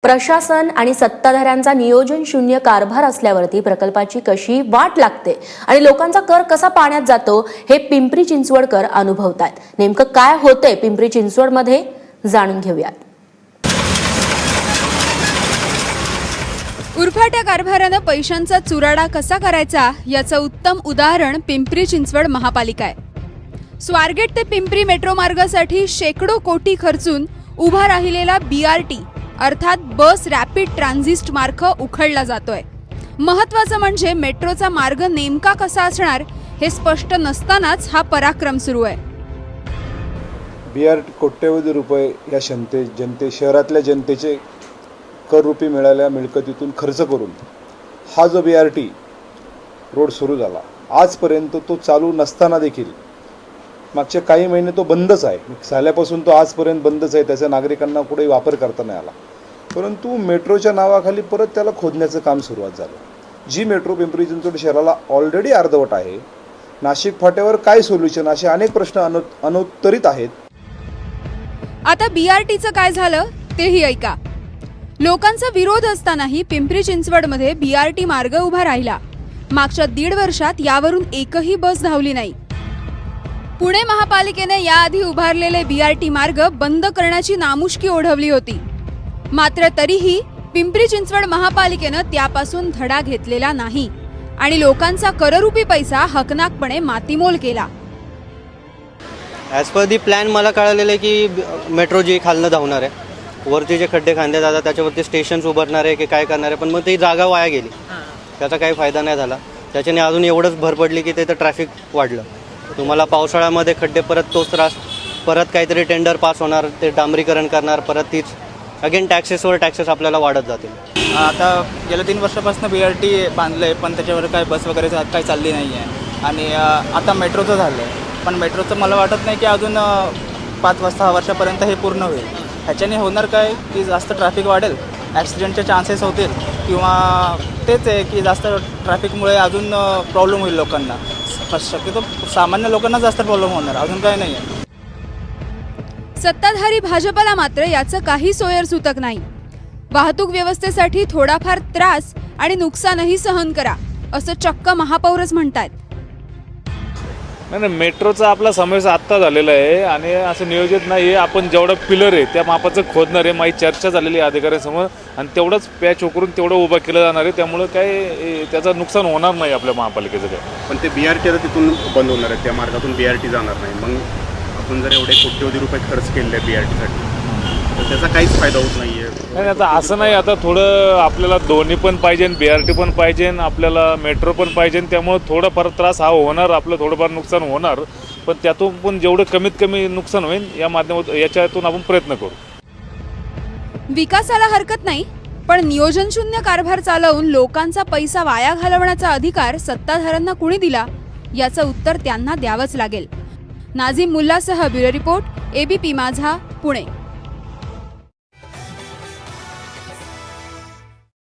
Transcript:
प्रशासन आणि सत्ताधाऱ्यांचा नियोजन शून्य कारभार असल्यावरती प्रकल्पाची कशी वाट लागते आणि लोकांचा कर कसा पाण्यात जातो हे पिंपरी चिंचवडकर अनुभवतात। नेमकं काय होतंय पिंपरी चिंचवडमध्ये जाणून घेऊयात। उरफाट्या कारभारानं पैशांचा चुराडा कसा करायचा याचं उत्तम उदाहरण पिंपरी चिंचवड महापालिका आहे। स्वारगेट ते पिंपरी मेट्रो मार्गासाठी शेकडो कोटी खर्चून उभा राहिलेला BRT अर्थात बस रॅपिड ट्रान्झिस्ट मार्ग उखडला जातोय। महत्त्वाचं म्हणजे मेट्रोचा मार्ग नेमका कसा असणार हे स्पष्ट नसतानाच हा पराक्रम सुरू आहे। BRT कोट्यवधी रुपये या शहरातल्या जनतेचे कररूपी मिळालेल्या मिळकतीतून खर्च करून हा जो BRT रोड सुरू झाला, आजपर्यंत तो चालू नसताना देखील मागचे काही महिने तो बंदच आहे। झाल्यापासून तो आजपर्यंत बंदच आहे, त्याचा नागरिकांना कुठेही वापर करता नाही आला। परंतु मेट्रोच्या नावाखाली परत त्याला खोदण्याचं काम सुरुवात झालं। जी मेट्रो पिंपरी चिंचवड शहराला ऑलरेडी अर्धवट आहे, नाशिक फाट्यावर काय सोल्युशन, असे अनेक प्रश्न अनुत्तरित आहेत। आता BRTचं काय झालं तेही ऐका। लोकांचा विरोध असतानाही पिंपरी चिंचवडमध्ये BRT मार्ग उभा राहिला। मागच्या 1.5 वर्षात यावरून एकही बस धावली नाही। पुणे महापालिकेने याआधी उभारलेले BRT मार्ग बंद करण्याची नामुष्की ओढवली होती, मात्र तरीही पिंपरी चिंचवड महापालिकेनं त्यापासून धडा घेतलेला नाही आणि लोकांचा कररूपी पैसा हकनाकपणे मातीमोल केला। ॲज पर दी प्लॅन मला कळलेलं आहे की मेट्रो जी खालनं धावणार आहे, वरती जे खड्डे खांदे जातात त्याच्यावरती स्टेशन्स उभारणार आहे की काय करणार आहे, पण मग ती जागा वाया गेली, त्याचा काही फायदा नाही झाला। त्याच्याने अजून एवढंच भर पडली की तिथं ट्रॅफिक वाढलं। तुम्हाला पावसाळ्यामध्ये खड्डे परत तोच त्रास, परत काहीतरी टेंडर पास होणार, ते डांबरीकरण करणार, परत तीच अगेन टॅक्सेसवर टॅक्सेस आपल्याला वाढत जातील। आता गेल्या 3 वर्षापासून BRT बांधलं आहे, पण त्याच्यावर काय बस वगैरे काही चालली नाही आहे। आणि आता मेट्रोचं झालं आहे, पण मेट्रोचं मला वाटत नाही की अजून 5-6 वर्षापर्यंत हे पूर्ण होईल। ह्याच्याने होणार काय की जास्त ट्रॅफिक वाढेल, ॲक्सिडेंटचे चान्सेस होतील, किंवा तेच आहे की जास्त ट्रॅफिकमुळे अजून प्रॉब्लेम होईल लोकांना। शक्यतो सामान्य लोकांना जास्त प्रॉब्लेम होणार, अजून काय नाही आहे। सत्ताधारी भाजपला मात्र याचं काही सोयरसूतक नाही। वाहतूक व्यवस्थेसाठी थोडाफार त्रास आणि नुकसानही सहन करा असं चक्क महापौरच म्हणतात। नाही, मेट्रोचा आपला समावेश आत्ता झालेला आहे आणि असं नियोजित नाही आहे। आपण जेवढं पिलर आहे त्या मापाचं खोदणार आहे, माझी चर्चा झालेली आहे अधिकाऱ्यांसमोर, आणि तेवढंच पॅच उकरून तेवढं उभं केलं जाणार आहे। त्यामुळं काय त्याचं नुकसान होणार नाही आपल्या महापालिकेचं काय। पण ते BRT आता तिथून बंद होणार आहे, त्या मार्गातून BRT जाणार नाही। मग आपण जर एवढे कोट्यवधी रुपये खर्च केले BRTसाठी तर त्याचा काहीच फायदा होत नाही आहे। नाही, आता असं नाही, आता थोडं आपल्याला दोन्ही पण पाहिजे, BRT पण पाहिजे, आपल्याला मेट्रो पण पाहिजे। त्यामुळं थोडाफार त्रास हा होणार, आपलं थोडंफार नुकसान होणार, पण त्यातून पण जेवढं कमीत कमी नुकसान होईल या माध्यमातून याच्यातून आपण प्रयत्न करू। विकासाला हरकत नाही, पण नियोजन शून्य कारभार चालवून लोकांचा पैसा वाया घालवण्याचा अधिकार सत्ताधाऱ्यांना कुणी दिला याचं उत्तर त्यांना द्यावंच लागेल। नाझीम मुल्लासह ब्युरो रिपोर्ट ABP माझा, पुणे।